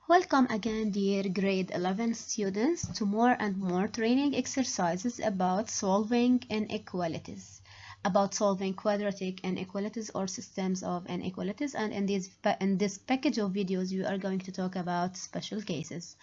Welcome again, dear grade 11 students, to more and more training exercises about solving inequalities, about solving quadratic inequalities or systems of inequalities. And in this package of videos, we are going to talk about special cases.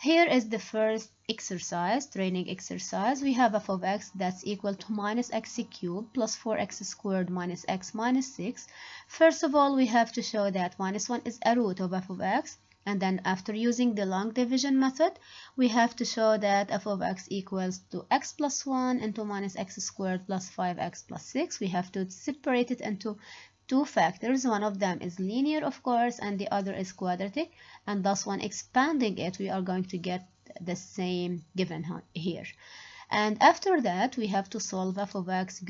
Here is the first exercise, training exercise. We have f of x that's equal to minus x cubed plus 4x squared minus x minus 6. First of all, we have to show that minus 1 is a root of f of x. And then after using the long division method, we have to show that f of x equals to x plus 1 into minus x squared plus 5x plus 6. We have to separate it into two factors. One of them is linear, of course, and the other is quadratic. And thus, when expanding it, we are going to get the same given here. And after that, we have to solve f of x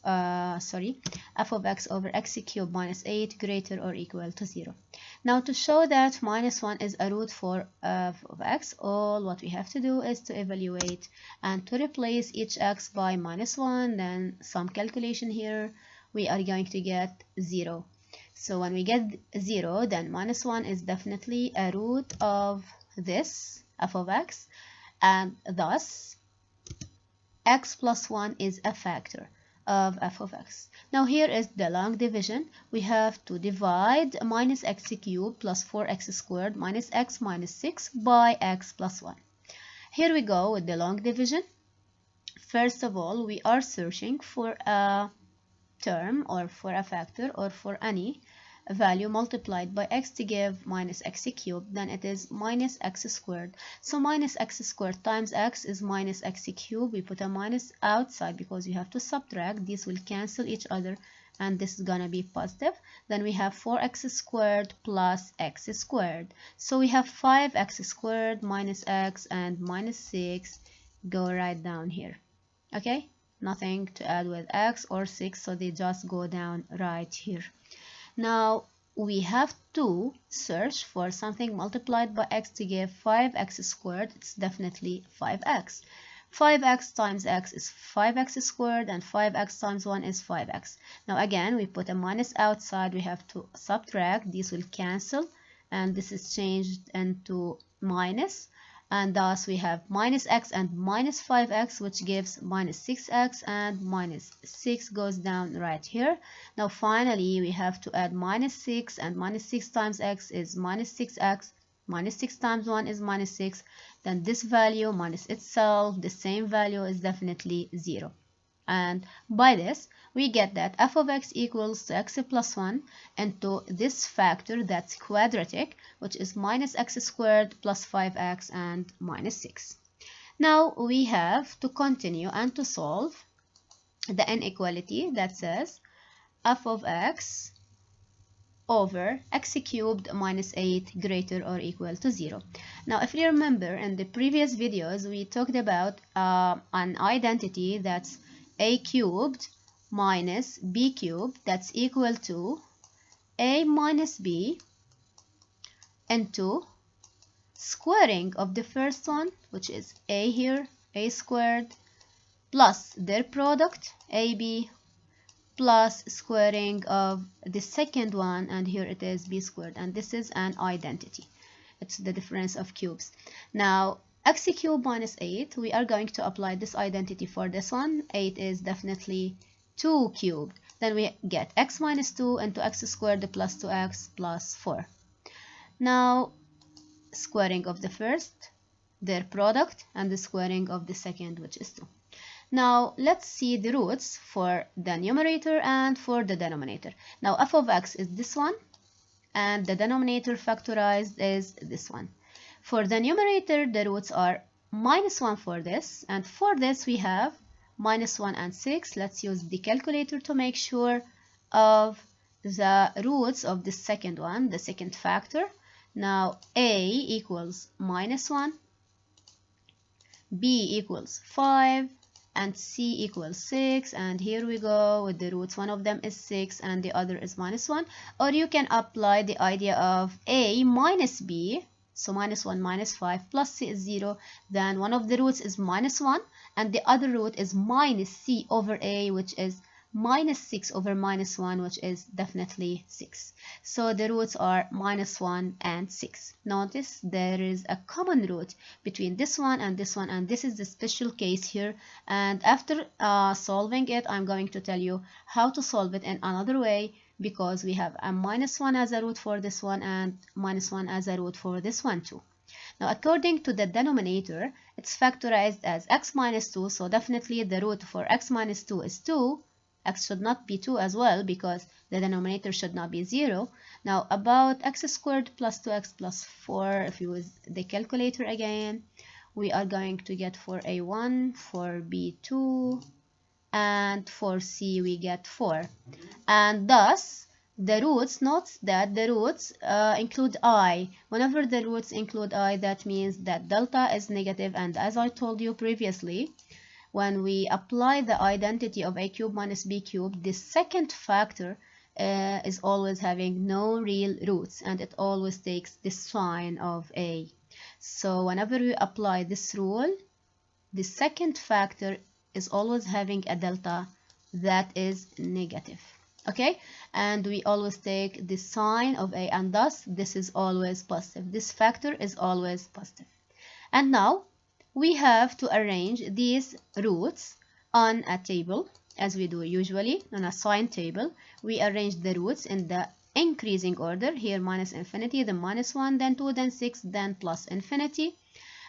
f of x over x cubed minus 8 greater or equal to 0. Now, to show that minus 1 is a root for f of x, all what we have to do is to evaluate and to replace each x by minus 1, then some calculation here, we are going to get 0. So when we get 0, then minus 1 is definitely a root of this f of x, and thus x plus 1 is a factor of f of x. Now here is the long division. We have to divide minus x cubed plus 4x squared minus x minus 6 by x plus 1. Here we go with the long division. First of all, we are searching for a term or for a factor or for any value multiplied by x to give minus x cubed, then it is minus x squared. So minus x squared times x is minus x cubed. We put a minus outside because you have to subtract. These will cancel each other and this is gonna be positive. Then we have 4x squared plus x squared. So we have 5x squared minus x and minus 6 go right down here. Okay, nothing to add with x or 6, so they just go down right here. Now, we have to search for something multiplied by x to give 5x squared. It's definitely 5x. 5x times x is 5x squared, and 5x times 1 is 5x. Now, again, we put a minus outside. We have to subtract. These will cancel, and this is changed into minus. And thus we have minus x and minus 5x, which gives minus 6x, and minus 6 goes down right here. Now finally we have to add minus 6, and minus 6 times x is minus 6x, minus 6 times 1 is minus 6. Then this value minus itself, the same value, is definitely 0. And by this, we get that f of x equals to x plus 1 into this factor that's quadratic, which is minus x squared plus 5x and minus 6. Now we have to continue and to solve the inequality that says f of x over x cubed minus 8 greater or equal to 0. Now, if you remember in the previous videos, we talked about an identity that's a cubed minus b cubed, that's equal to a minus b into squaring of the first one, which is a here, a squared, plus their product, ab, plus squaring of the second one, and here it is b squared, and this is an identity. It's the difference of cubes. Now, x cubed minus 8, we are going to apply this identity for this one. 8 is definitely 2 cubed. Then we get x minus 2 into x squared plus 2x plus 4. Now, squaring of the first, their product, and the squaring of the second, which is 2. Now, let's see the roots for the numerator and for the denominator. Now, f of x is this one, and the denominator factorized is this one. For the numerator, the roots are minus 1 for this, and for this we have minus 1 and 6. Let's use the calculator to make sure of the roots of the second one, the second factor. Now, a equals minus 1, b equals 5, and c equals 6, and here we go with the roots. One of them is 6 and the other is minus 1. Or you can apply the idea of a minus b, so minus 1 minus 5 plus c is 0. Then one of the roots is minus 1 and the other root is minus c over a, which is minus 6 over minus 1, which is definitely 6. So the roots are minus 1 and 6. Notice there is a common root between this one, and this is the special case here. And after solving it, I'm going to tell you how to solve it in another way, because we have a minus 1 as a root for this one and minus 1 as a root for this one too. Now, according to the denominator, it's factorized as x minus 2, so definitely the root for x minus 2 is 2. X should not be 2 as well, because the denominator should not be 0. Now, about x squared plus 2x plus 4, if you use the calculator again, we are going to get for a 1, for b 2, and for c we get 4. And thus, the roots, note that the roots include I. Whenever the roots include I, that means that delta is negative. And as I told you previously, when we apply the identity of a cube minus b cubed, the second factor is always having no real roots, and it always takes the sign of a. So whenever we apply this rule, the second factor is always having a delta that is negative. Okay, and we always take the sign of a, and thus this is always positive. This factor is always positive. And now we have to arrange these roots on a table, as we do usually on a sign table. We arrange the roots in the increasing order. Here minus infinity, then minus 1, then 2, then 6, then plus infinity.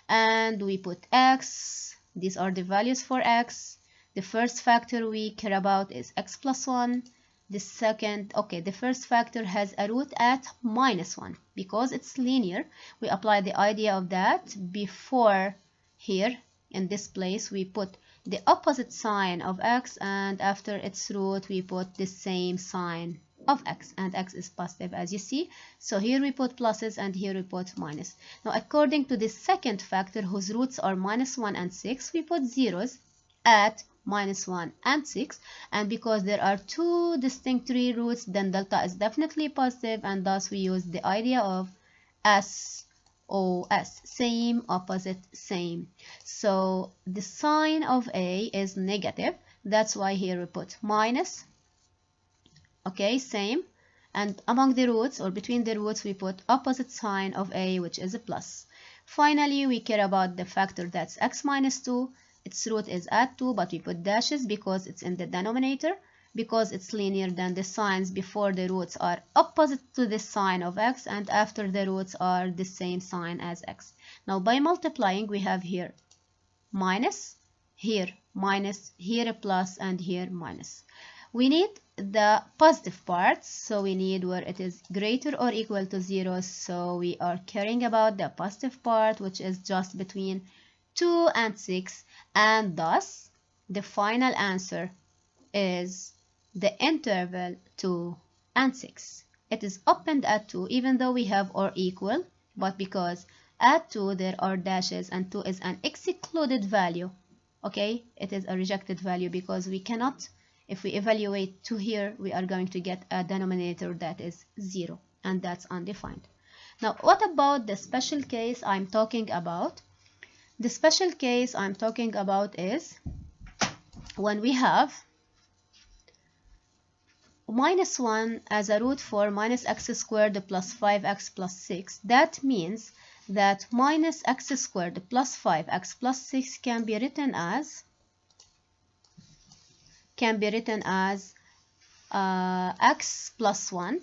And we put x. These are the values for x. The first factor we care about is x plus 1. The first factor has a root at minus 1. Because it's linear, we apply the idea of that. Before here, in this place, we put the opposite sign of x, and after its root, we put the same sign of x, and x is positive, as you see. So here we put pluses, and here we put minus. Now, according to the second factor, whose roots are minus 1 and 6, we put zeros at minus 1 and 6, and because there are two distinct real roots, then delta is definitely positive, and thus we use the idea of SOS, same, opposite, same. So the sign of A is negative, that's why here we put minus. Okay, same, and among the roots or between the roots we put opposite sign of A, which is a plus. Finally, we care about the factor that's x minus 2. Its root is at 2, but we put dashes because it's in the denominator. Because it's linear, then the signs before the roots are opposite to the sign of x, and after the roots are the same sign as x. Now, by multiplying, we have here minus, here a plus, and here minus. We need the positive parts, so we need where it is greater or equal to 0. So we are caring about the positive part, which is just between 2 and 6, and thus the final answer is the interval 2 and 6. It is opened at 2, even though we have or equal, but because at 2 there are dashes and 2 is an excluded value, okay, it is a rejected value, because we cannot, if we evaluate 2 here, we are going to get a denominator that is 0, and that's undefined. Now, what about the special case I'm talking about? The special case I'm talking about is when we have minus 1 as a root for minus x squared plus 5x plus 6. That means that minus x squared plus 5x plus 6 can be written as x plus 1,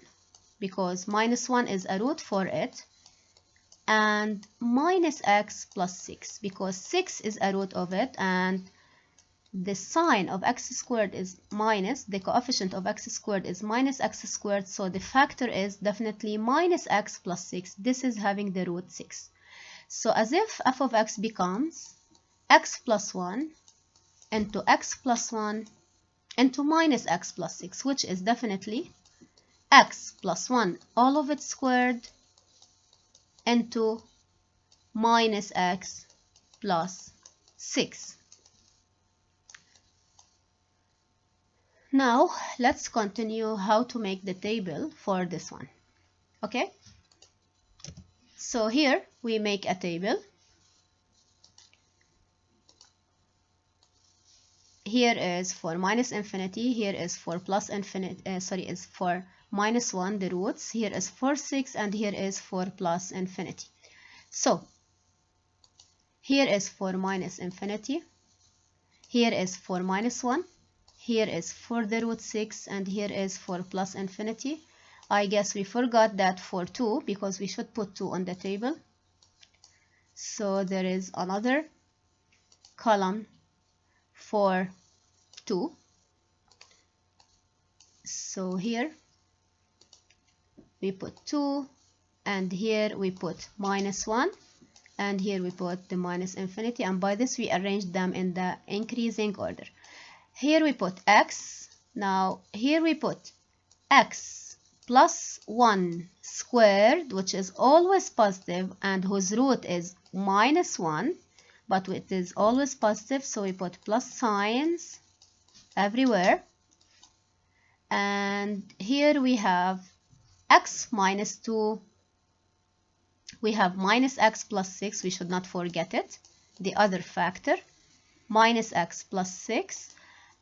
because minus 1 is a root for it, and minus x plus 6, because 6 is a root of it, and the sign of x squared is minus, the coefficient of x squared is minus x squared, so the factor is definitely minus x plus 6. This is having the root 6. So as if f of x becomes x plus 1 into x plus 1 into minus x plus 6, which is definitely x plus 1 all of it squared into minus x plus 6. Now, let's continue how to make the table for this one. Okay? So here we make a table. here is for minus infinity, here is for plus infinity, is for minus 1, the roots, here is for 6, and here is for plus infinity. So here is for minus infinity, here is for minus 1, here is for the root 6, and here is for plus infinity. I guess we forgot that for 2, because we should put 2 on the table. So there is another column for 2. So here we put 2, and here we put minus 1, and here we put the minus infinity, and by this we arrange them in the increasing order. Here we put x. Now here we put x plus 1 squared, which is always positive and whose root is minus 1, but it is always positive, so we put plus signs everywhere. And here we have x minus 2, we have minus x plus 6, we should not forget it, the other factor, minus x plus 6,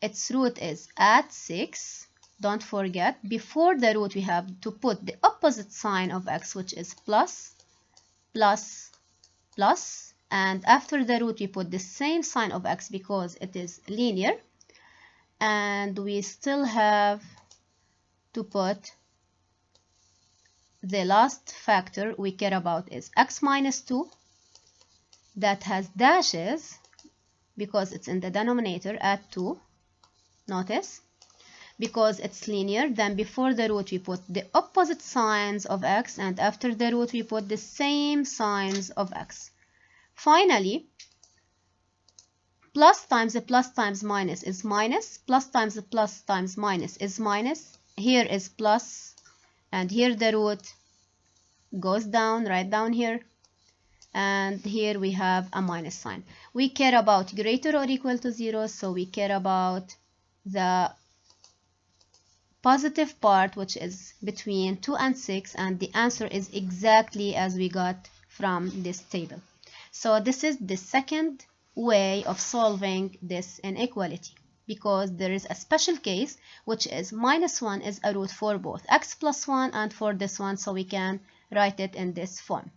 its root is at 6. Don't forget, before the root we have to put the opposite sign of x, which is plus, plus, plus, and after the root we put the same sign of x because it is linear, and we still have to put the last factor we care about is x minus 2, that has dashes because it's in the denominator at 2. Notice, because it's linear, then before the root we put the opposite signs of x, and after the root we put the same signs of x. Finally, plus times plus times minus is minus, plus times plus times minus is minus. Here is plus, and here the root goes down, right down here, and here we have a minus sign. We care about greater or equal to 0, so we care about the positive part, which is between 2 and 6, and the answer is exactly as we got from this table. So this is the second way of solving this inequality, because there is a special case, which is minus 1 is a root for both x plus 1 and for this one, so we can write it in this form.